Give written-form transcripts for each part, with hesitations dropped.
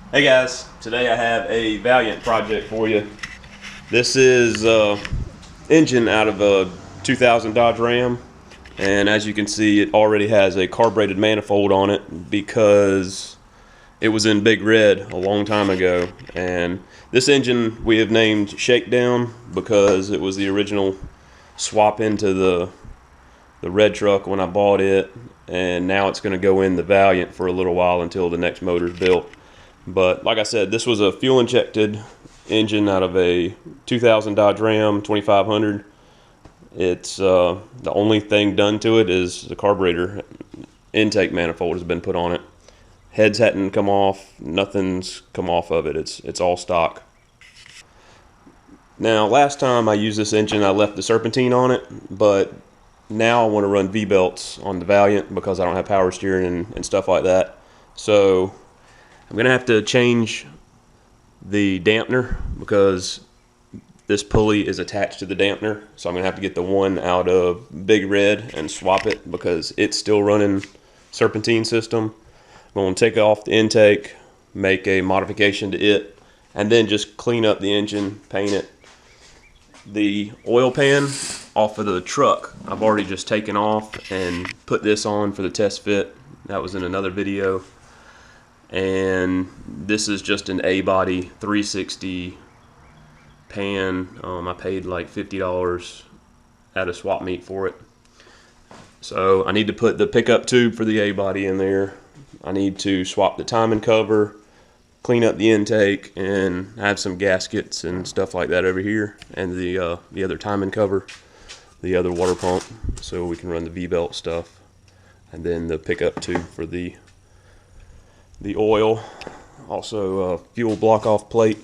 Hey guys, today I have a Valiant project for you. This is engine out of a 2000 Dodge Ram, and as you can see it already has a carbureted manifold on it because it was in Big Red a long time ago. And this engine we have named Shakedown because it was the original swap into the red truck when I bought it, and now it's going to go in the Valiant for a little while until the next motor's built. But like I said, this was a fuel injected engine out of a 2000 Dodge Ram 2500. It's the only thing done to it is the carburetor intake manifold has been put on it. Heads hadn't come off, nothing's come off of it. It's all stock. Now, last time I used this engine, I left the serpentine on it, but now I want to run V-belts on the Valiant because I don't have power steering and stuff like that. So I'm going to have to change the dampener because this pulley is attached to the dampener. So I'm going to have to get the one out of Big Red and swap it because it's still running serpentine system. I'm going to take off the intake, make a modification to it, and then just clean up the engine, paint it. The oil pan off of the truck I've already just taken off and put this on for the test fit. That was in another video. And this is just an A-Body 360 pan. I paid like $50 at a swap meet for it. So I need to put the pickup tube for the A-Body in there. I need to swap the timing cover, clean up the intake, and have some gaskets and stuff like that over here, and the other timing cover, the other water pump, so we can run the V-belt stuff, and then the pickup tube for the oil. Also a fuel block-off plate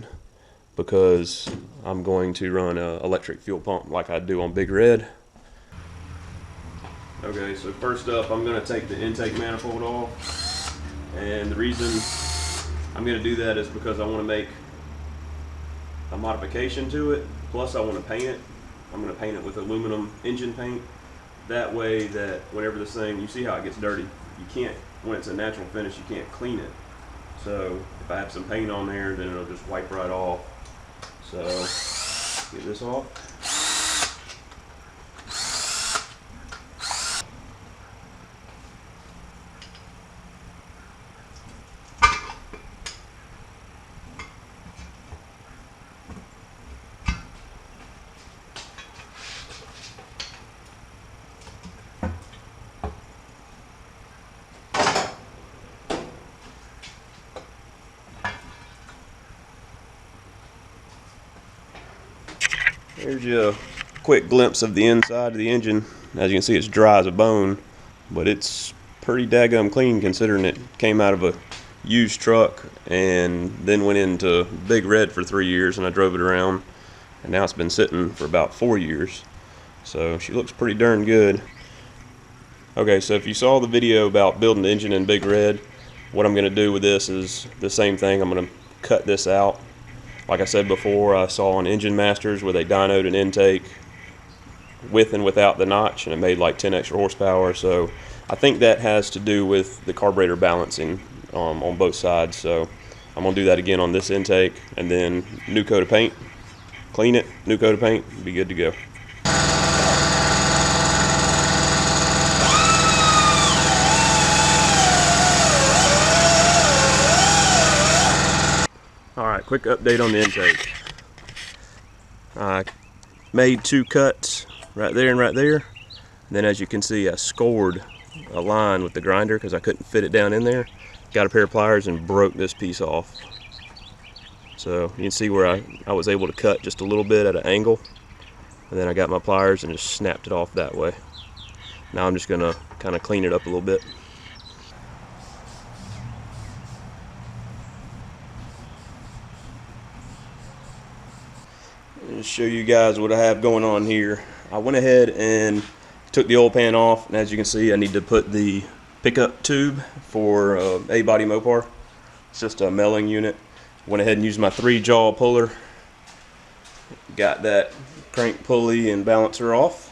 because I'm going to run an electric fuel pump like I do on Big Red. Okay, so first up I'm going to take the intake manifold off, and the reason I'm going to do that is because I want to make a modification to it, plus I want to paint it. I'm going to paint it with aluminum engine paint. That way that whenever this thing, you see how it gets dirty, you can't, when it's a natural finish, you can't clean it. So if I have some paint on there, then it'll just wipe right off. So get this off. Here's your quick glimpse of the inside of the engine. As you can see, it's dry as a bone, but it's pretty daggum clean considering it came out of a used truck and then went into Big Red for 3 years, and I drove it around, and now it's been sitting for about 4 years. So she looks pretty darn good. Okay, so if you saw the video about building the engine in Big Red, what I'm going to do with this is the same thing. I'm going to cut this out. Like I said before, I saw on Engine Masters where they dynoed an intake with and without the notch, and it made like 10 extra horsepower. So I think that has to do with the carburetor balancing on both sides. So I'm going to do that again on this intake, and then new coat of paint, clean it, new coat of paint, be good to go. Alright, quick update on the intake. I made 2 cuts right there and right there. And then as you can see, I scored a line with the grinder because I couldn't fit it down in there. Got a pair of pliers and broke this piece off. So you can see where I was able to cut just a little bit at an angle. And then I got my pliers and just snapped it off that way. Now I'm just going to kind of clean it up a little bit. Show you guys what I have going on here. I went ahead and took the oil pan off, and as you can see, I need to put the pickup tube for A-Body Mopar. It's just a melling unit. Went ahead and used my 3-jaw puller. Got that crank pulley and balancer off.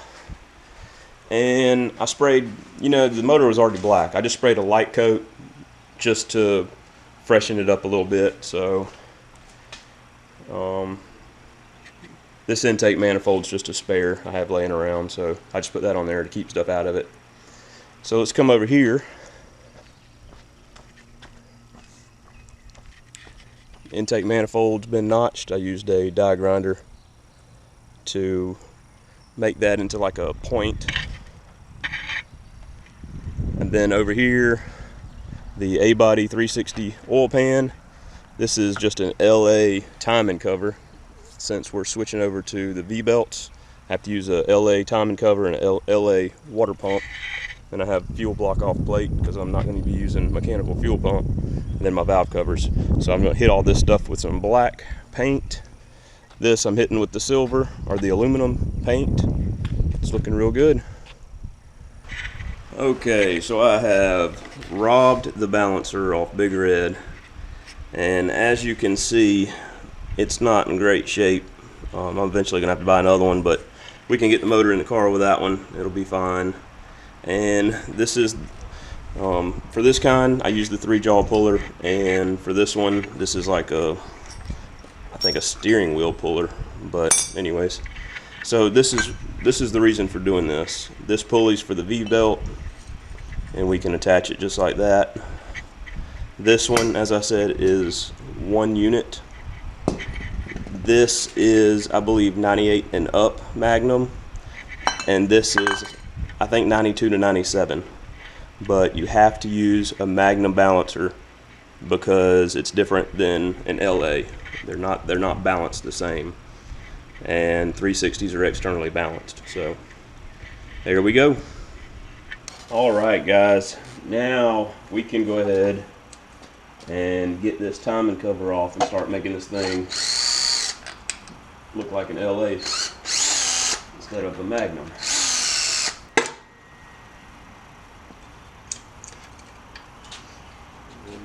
And I sprayed, you know, the motor was already black. I just sprayed a light coat just to freshen it up a little bit. So this intake manifold's just a spare I have laying around, so I just put that on there to keep stuff out of it. So let's come over here. Intake manifold's been notched. I used a die grinder to make that into like a point. And then over here, the A-Body 360 oil pan. This is just an LA timing cover. Since we're switching over to the V-belts, I have to use a LA timing cover and a LA water pump. And I have fuel block off plate because I'm not going to be using mechanical fuel pump. And then my valve covers. So I'm going to hit all this stuff with some black paint. This I'm hitting with the silver or the aluminum paint. It's looking real good. Okay, so I have robbed the balancer off Big Red, and as you can see, it's not in great shape. I'm eventually gonna have to buy another one, but we can get the motor in the car with that one. It'll be fine. And this is for this kind I use the 3-jaw puller, and for this one this is like I think a steering wheel puller. But anyways, so this is the reason for doing this. This pulley's for the V-belt, and we can attach it just like that. This one, as I said, is 1 unit. This is, I believe, 98 and up Magnum, and this is, I think, 92 to 97. But you have to use a Magnum balancer because it's different than an LA. They're not balanced the same, and 360s are externally balanced. So there we go. All right, guys, now we can go ahead and get this timing cover off and start making this thing look like an LA instead of a Magnum.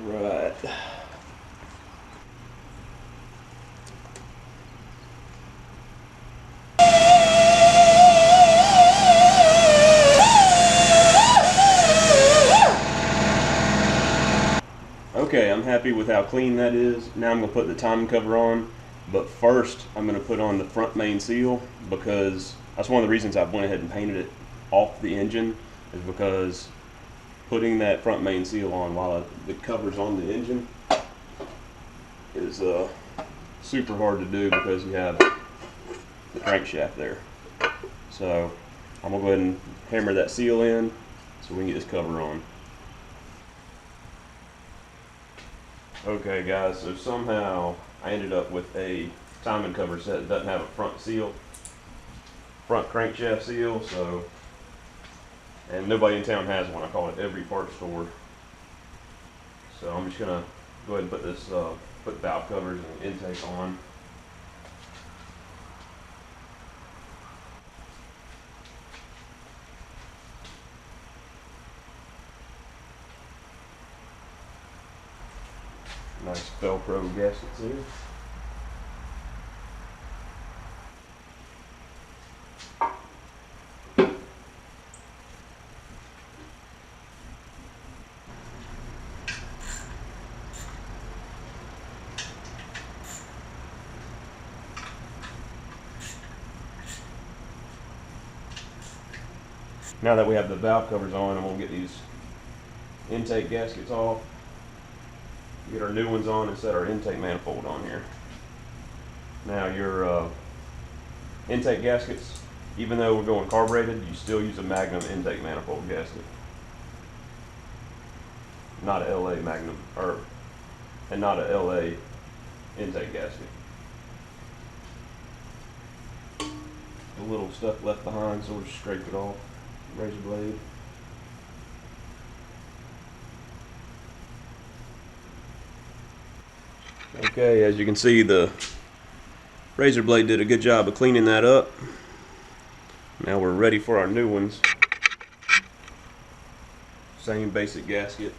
Right. Okay, I'm happy with how clean that is. Now I'm going to put the timing cover on, but first I'm going to put on the front main seal, because that's one of the reasons I went ahead and painted it off the engine, is because putting that front main seal on while the cover's on the engine is super hard to do because you have the crankshaft there. So I'm going to go ahead and hammer that seal in so we can get this cover on. Okay guys, so somehow I ended up with a timing cover set that doesn't have a front seal, front crankshaft seal, and nobody in town has one. I call it every part store. So I'm just gonna go ahead and put this, put valve covers and intake on. Nice Velcro gaskets here. Now that we have the valve covers on, I'm going to get these intake gaskets off, get our new ones on, and set our intake manifold on here. Now your intake gaskets, even though we're going carbureted, you still use a Magnum intake manifold gasket, not a LA Magnum, and not a LA intake gasket. The little stuff left behind, so we'll just scrape it off. Razor blade. Okay, as you can see, the razor blade did a good job of cleaning that up. Now we're ready for our new ones. Same basic gasket.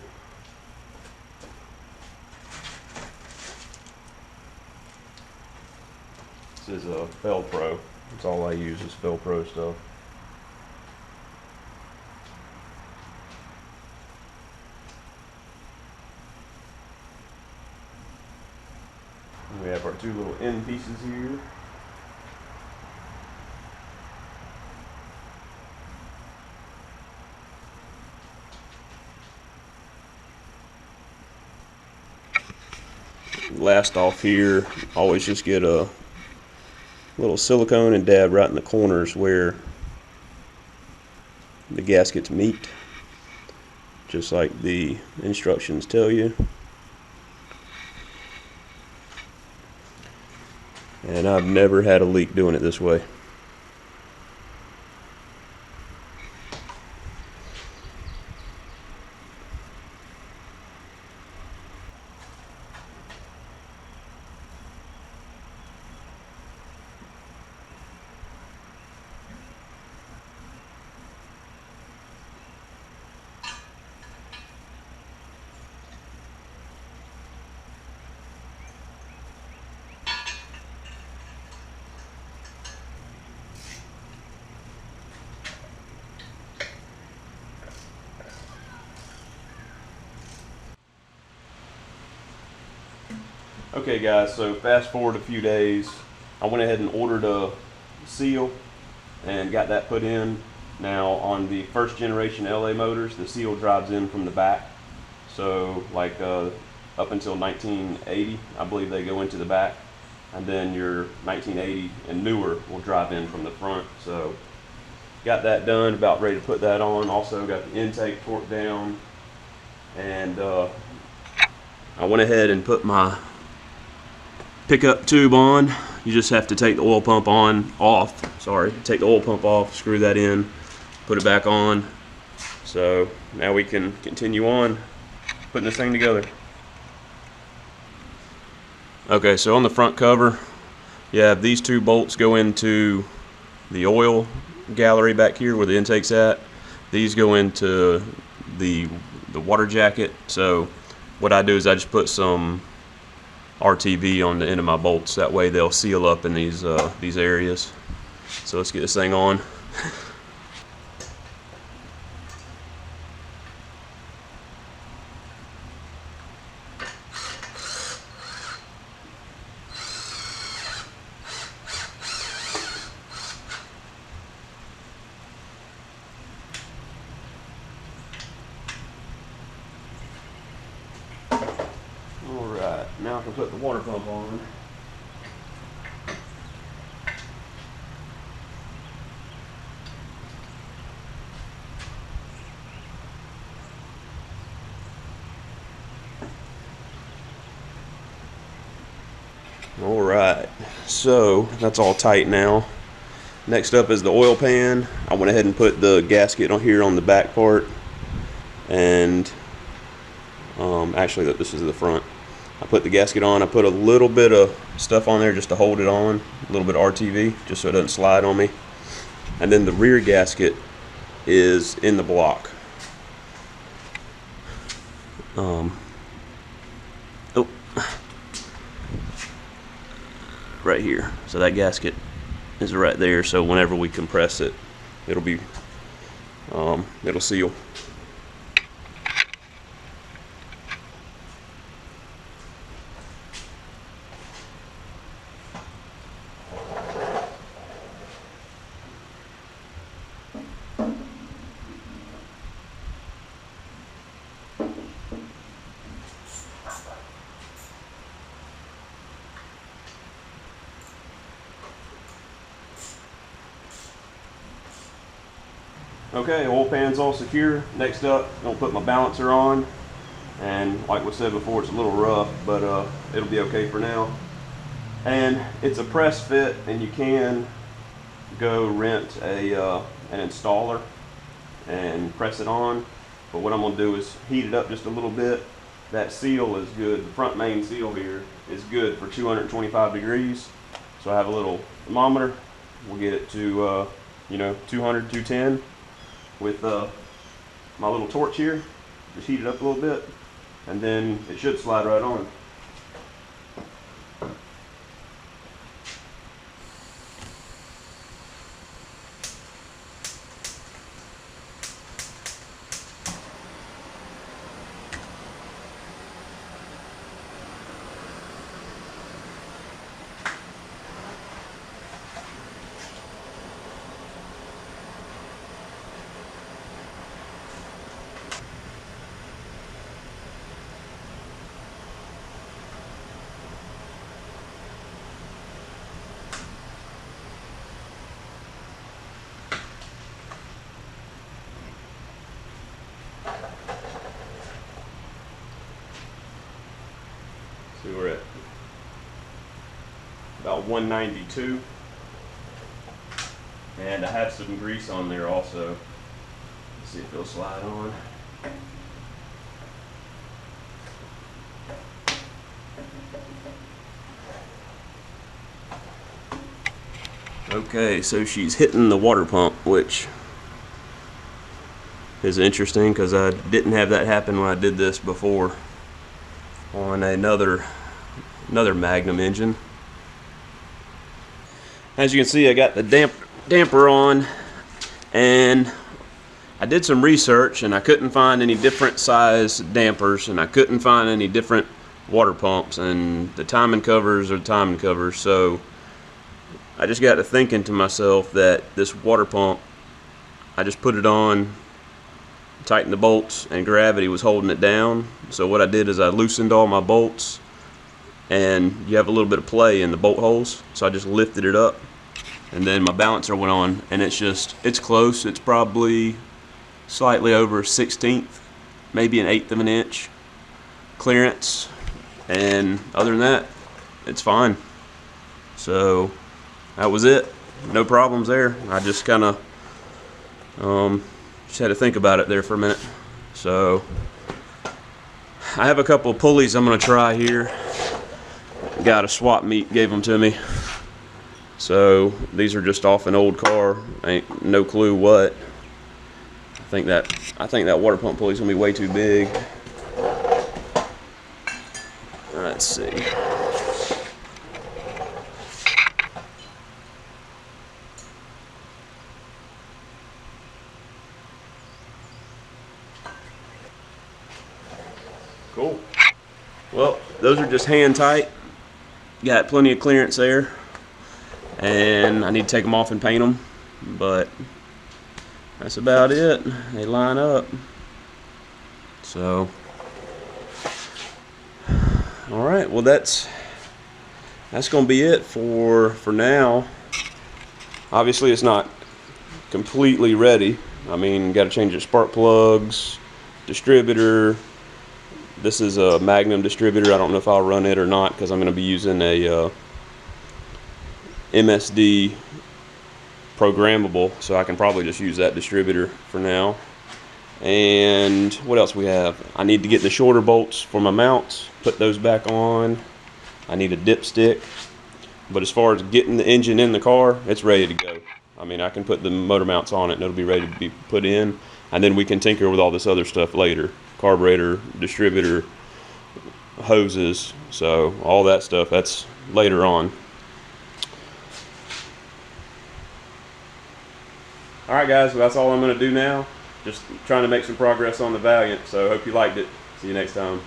This is a Velcro. That's all I use is Velcro stuff. We have our two little end pieces here. Last off here, always just get a little silicone and dab right in the corners where the gaskets meet, just like the instructions tell you. And I've never had a leak doing it this way. Okay guys, so fast forward a few days, I went ahead and ordered a seal and got that put in. Now on the first generation LA motors, the seal drives in from the back. So like up until 1980, I believe they go into the back. And then your 1980 and newer will drive in from the front. So got that done, about ready to put that on. Also got the intake torqued down. And I went ahead and put my pickup tube on. You just have to take the oil pump off. Sorry, take the oil pump off, screw that in, put it back on. So now we can continue on putting this thing together. Okay, so on the front cover, you have these two bolts go into the oil gallery back here where the intake's at. These go into the water jacket. So what I do is I just put some RTV on the end of my bolts. That way they'll seal up in these areas. So let's get this thing on. Alright, now I can put the water pump on. Alright, so that's all tight now. Next up is the oil pan. I went ahead and put the gasket on here on the back part, and actually this is the front. I put the gasket on. I put a little bit of stuff on there just to hold it on, a little bit of RTV just so it doesn't slide on me. And then the rear gasket is in the block. Right here. So that gasket is right there, so whenever we compress it, it'll be it'll seal. Okay, oil pan's all secure. Next up, I'm gonna put my balancer on, and like we said before, it's a little rough, but it'll be okay for now. And it's a press fit, and you can go rent an installer and press it on. But what I'm gonna do is heat it up just a little bit. That seal is good. The front main seal here is good for 225 degrees. So I have a little thermometer. We'll get it to 200, 210. With my little torch here, just heat it up a little bit, and then it should slide right on. See, we're at about 192. And I have some grease on there also. Let's see if it'll slide on. Okay, so she's hitting the water pump, which is interesting because I didn't have that happen when I did this before on another Magnum engine. As you can see, I got the damper on, and I did some research and I couldn't find any different size dampers, and I couldn't find any different water pumps, and the timing covers are timing covers. So I just got to thinking to myself that this water pump, I just put it on, tightened the bolts, and gravity was holding it down. So what I did is I loosened all my bolts, and you have a little bit of play in the bolt holes, so I just lifted it up, and then my balancer went on, and it's close. It's probably slightly over 1/16, maybe 1/8 of an inch clearance, and other than that, it's fine. So that was it. No problems there. I just kind of just had to think about it there for a minute. So I have a couple of pulleys I'm going to try here. Got a swap meet, gave them to me. So these are just off an old car. Ain't no clue what. I think that water pump pulley's gonna be way too big. Let's see. Cool. Well, those are just hand tight. Got plenty of clearance there, and I need to take them off and paint them, but that's about it. They line up. So, all right. Well, that's gonna be it for now. Obviously, it's not completely ready. I mean, got to change the spark plugs, distributor. This is a Magnum distributor. I don't know if I'll run it or not because I'm going to be using a MSD programmable, so I can probably just use that distributor for now. And what else we have? I need to get the shorter bolts for my mounts, put those back on. I need a dipstick. But as far as getting the engine in the car, it's ready to go. I mean, I can put the motor mounts on it and it'll be ready to be put in, and then we can tinker with all this other stuff later. Carburetor, distributor, hoses, so all that stuff, that's later on. Alright guys, so that's all I'm going to do now. Just trying to make some progress on the Valiant, so hope you liked it. See you next time.